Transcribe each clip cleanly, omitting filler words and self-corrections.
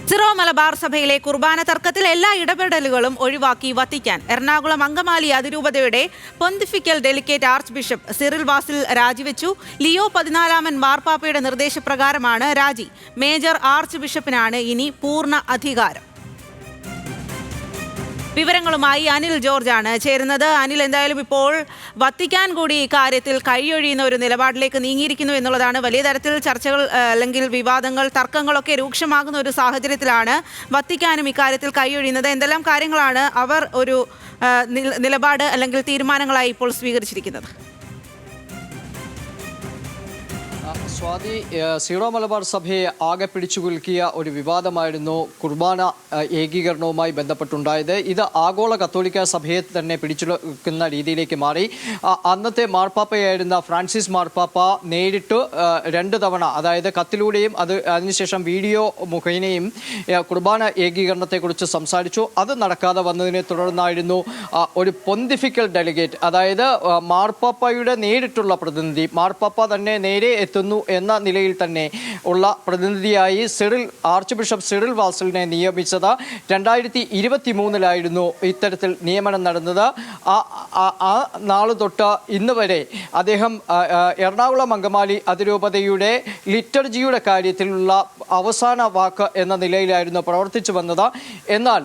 Syro Malabar സഭയിലെ കുർബാന തർക്കത്തിൽ എല്ലാ ഇടപെടലുകളും ഒഴിവാക്കി വത്തിക്കാൻ എറണാകുളം അങ്കമാലി അതിരൂപതയുടെ pontifical delegate archbishop Cyril വാസിൽ രാജിവെച്ചു. ലിയോ 14 മാർപ്പാപ്പയുടെ നിർദ്ദേശപ്രകാരമാണ് രാജി. മേജർ ആർച്ച് ബിഷപ്പിനാണ് ഇനി പൂർണ്ണ അധികാരം. വിവരങ്ങളുമായി അനിൽ ജോർജ് ആണ് ചേരുന്നത്. അനിൽ, എന്തായാലും ഇപ്പോൾ വത്തിക്കാൻ കൂടി ഇക്കാര്യത്തിൽ കൈയൊഴിയുന്ന ഒരു നിലപാടിലേക്ക് നീങ്ങിയിരിക്കുന്നു എന്നുള്ളതാണ്. വലിയ തരത്തിൽ ചർച്ചകൾ അല്ലെങ്കിൽ വിവാദങ്ങൾ, തർക്കങ്ങളൊക്കെ രൂക്ഷമാകുന്ന ഒരു സാഹചര്യത്തിലാണ് വത്തിക്കാനും ഇക്കാര്യത്തിൽ കൈയൊഴിയുന്നത്. എന്തെല്ലാം കാര്യങ്ങളാണ് അവർ ഒരു നിലപാട് അല്ലെങ്കിൽ തീരുമാനങ്ങളായി ഇപ്പോൾ സ്വീകരിച്ചിരിക്കുന്നത്? സ്വാതി, സീറോ മലബാർ സഭയെ ആകെ പിടിച്ചുകുലുക്കിയ ഒരു വിവാദമായിരുന്നു കുർബാന ഏകീകരണവുമായി ബന്ധപ്പെട്ടുണ്ടായത്. ഇത് ആഗോള കത്തോലിക്ക സഭയെ തന്നെ പിടിച്ചുകുലുക്കുന്ന രീതിയിലേക്ക് മാറി. അന്നത്തെ മാർപ്പാപ്പയായിരുന്ന ഫ്രാൻസിസ് മാർപ്പാപ്പ നേരിട്ട് 2 തവണ, അതായത് കത്തിലൂടെയും അതിനുശേഷം വീഡിയോ മുഖേനയും കുർബാന ഏകീകരണത്തെക്കുറിച്ച് സംസാരിച്ചു. അത് നടക്കാതെ വന്നതിനെ തുടർന്നായിരുന്നു ഒരു പൊന്തിഫിക്കൽ ഡെലിഗേറ്റ്, അതായത് മാർപ്പാപ്പയുടെ നേരിട്ടുള്ള പ്രതിനിധി, മാർപ്പാപ്പ തന്നെ നേരെ എത്തുന്നു എന്ന നിലയിൽ തന്നെ ഉള്ള പ്രതിനിധിയായി ആർച്ച് ബിഷപ്പ് സിറിൽ വാസിലിനെ നിയമിച്ചത് 2023 ഇത്തരത്തിൽ നിയമനം നടന്നത്. ആ നാള് തൊട്ട് ഇന്ന് വരെ അദ്ദേഹം എറണാകുളം അങ്കമാലി അതിരൂപതയുടെ ലിറ്റർജിയുടെ കാര്യത്തിലുള്ള അവസാന വാക്ക് എന്ന നിലയിലായിരുന്നു പ്രവർത്തിച്ചു വന്നത്. എന്നാൽ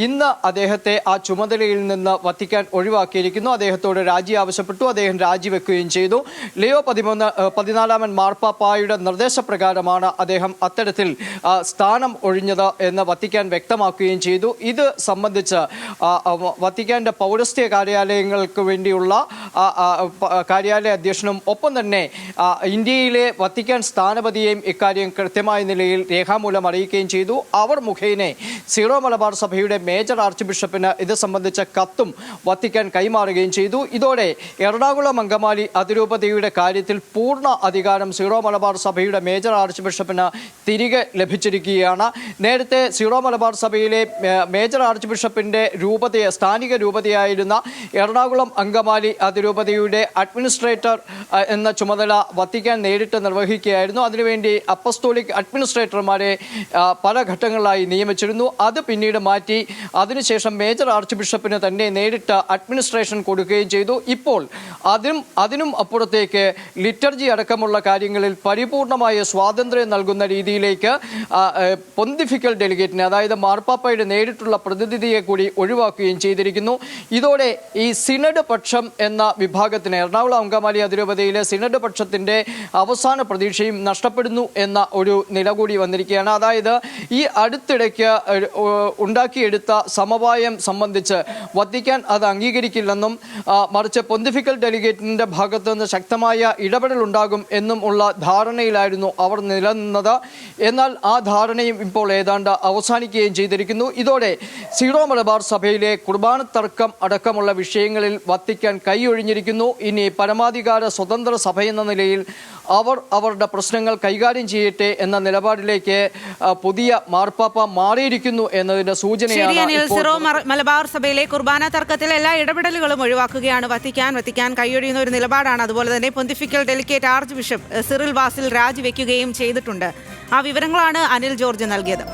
ഇന്ന് അദ്ദേഹത്തെ ആ ചുമതലയിൽ നിന്ന് വത്തിക്കാൻ ഒഴിവാക്കിയിരിക്കുന്നു. അദ്ദേഹത്തോട് രാജി ആവശ്യപ്പെട്ടു. അദ്ദേഹം രാജിവെക്കുകയും ചെയ്തു. ലിയോ 14 മാർപ്പാപ്പായുടെ നിർദ്ദേശപ്രകാരമാണ് അദ്ദേഹം അത്തരത്തിൽ സ്ഥാനം ഒഴിഞ്ഞത് എന്ന് വത്തിക്കാൻ വ്യക്തമാക്കുകയും ചെയ്തു. ഇത് സംബന്ധിച്ച് വത്തിക്കാന്റെ പൗരസ്ത്യ കാര്യാലയങ്ങൾക്ക് വേണ്ടിയുള്ള കാര്യാലയ അധ്യക്ഷനും ഒപ്പം തന്നെ ഇന്ത്യയിലെ വത്തിക്കാൻ സ്ഥാനപതിയെയും ഇക്കാര്യം കൃത്യമായ നിലയിൽ രേഖാമൂലം അറിയിക്കുകയും ചെയ്തു. അവർ മുഖേന സീറോ മലബാർ സഭയുടെ മേജർ ആർച്ച് ബിഷപ്പിന് ഇത് സംബന്ധിച്ച കത്തും വത്തിക്കാൻ കൈമാറുകയും ചെയ്തു. ഇതോടെ എറണാകുളം അങ്കമാലി അതിരൂപതയുടെ കാര്യത്തിൽ പൂർണ്ണ അധികാരം സീറോ മലബാർ സഭയുടെ മേജർ ആർച്ച് ബിഷപ്പിന് തിരികെ ലഭിച്ചിരിക്കുകയാണ്. നേരത്തെ സീറോ മലബാർ സഭയിലെ മേജർ ആർച്ച് ബിഷപ്പിന്റെ സ്ഥാനിക രൂപതയായിരുന്ന എറണാകുളം അങ്കമാലി അതിരൂപതയുടെ അഡ്മിനിസ്ട്രേറ്റർ എന്ന ചുമതല വത്തിക്കാൻ നേരിട്ട് നിർവഹിക്കുകയായിരുന്നു. അതിനുവേണ്ടി അപ്പസ്തോലിക് അഡ്മിനിസ്ട്രേറ്റർമാരെ പല ഘട്ടങ്ങളിലായി നിയമിച്ചിരുന്നു. അത് പിന്നീട് മാറ്റി അതിനുശേഷം മേജർ ആർച്ച് ബിഷപ്പിന് തന്നെ നേരിട്ട് അഡ്മിനിസ്ട്രേഷൻ കൊടുക്കുകയും ചെയ്തു. ഇപ്പോൾ അതിനും അപ്പുറത്തേക്ക് ലിറ്റർജി അടക്കമുള്ള കാര്യങ്ങളിൽ പരിപൂർണമായ സ്വാതന്ത്ര്യം നൽകുന്ന രീതിയിലേക്ക് പൊന്തിഫിക്കൽ ഡെലിഗേറ്റിനെ, അതായത് മാർപ്പാപ്പയുടെ നേരിട്ടുള്ള പ്രതിനിധിയെ കൂടി ഒഴിവാക്കുകയും ചെയ്തിരിക്കുന്നു. ഇതോടെ ഈ സിനഡ് പക്ഷം എന്ന വിഭാഗത്തിന്, എറണാകുളം അങ്കമാലി അതിരൂപതയിലെ സിനഡ് പക്ഷത്തിന്റെ അവസാന പ്രതീക്ഷയും നഷ്ടപ്പെടുന്നു എന്ന ഒരു നില കൂടി വന്നിരിക്കുകയാണ്. അതായത് ഈ അടുത്തിടയ്ക്ക് ഉണ്ടാക്കിയെടുത്ത സമവായം സംബന്ധിച്ച് വത്തിക്കാൻ അത് അംഗീകരിക്കില്ലെന്നും മറിച്ച് പൊന്തിഫിക്കൽ ഡെലിഗേറ്റിന്റെ ഭാഗത്തു നിന്ന് ശക്തമായ ഇടപെടൽ ഉണ്ടാകും എന്നും ഉള്ള ധാരണയിലായിരുന്നു അവർ നിലനിന്നത്. എന്നാൽ ആ ധാരണയും ഇപ്പോൾ ഏതാണ്ട് അവസാനിക്കുകയും ചെയ്തിരിക്കുന്നു. ഇതോടെ സീറോ മലബാർ സഭയിലെ കുർബാന തർക്കം അടക്കമുള്ള വിഷയങ്ങളിൽ വത്തിക്കാൻ കൈയൊഴിഞ്ഞിരിക്കുന്നു. ഇനി പരമാധികാര സ്വതന്ത്ര സഭയെന്ന നിലയിൽ അവരുടെ പ്രശ്നങ്ങൾ കൈകാര്യം ചെയ്യട്ടെ എന്ന നിലപാടിലേക്ക് പുതിയ മാർപ്പാപ്പ മാറിയിരിക്കുന്നു എന്നതിന്റെ സൂചനയാണ്. സിറോ മലബാർ സഭയിലെ കുർബാന തർക്കത്തിൽ എല്ലാ ഇടപെടലുകളും ഒഴിവാക്കുകയാണ് വത്തിക്കാൻ കൈയൊഴിയുന്ന ഒരു നിലപാടാണ്. അതുപോലെ തന്നെ pontifical delegate archbishop Cyril Vasil രാജിവെക്കുകയും ചെയ്തിട്ടുണ്ട്. ആ വിവരങ്ങളാണ് അനിൽ ജോർജ് നൽകിയത്.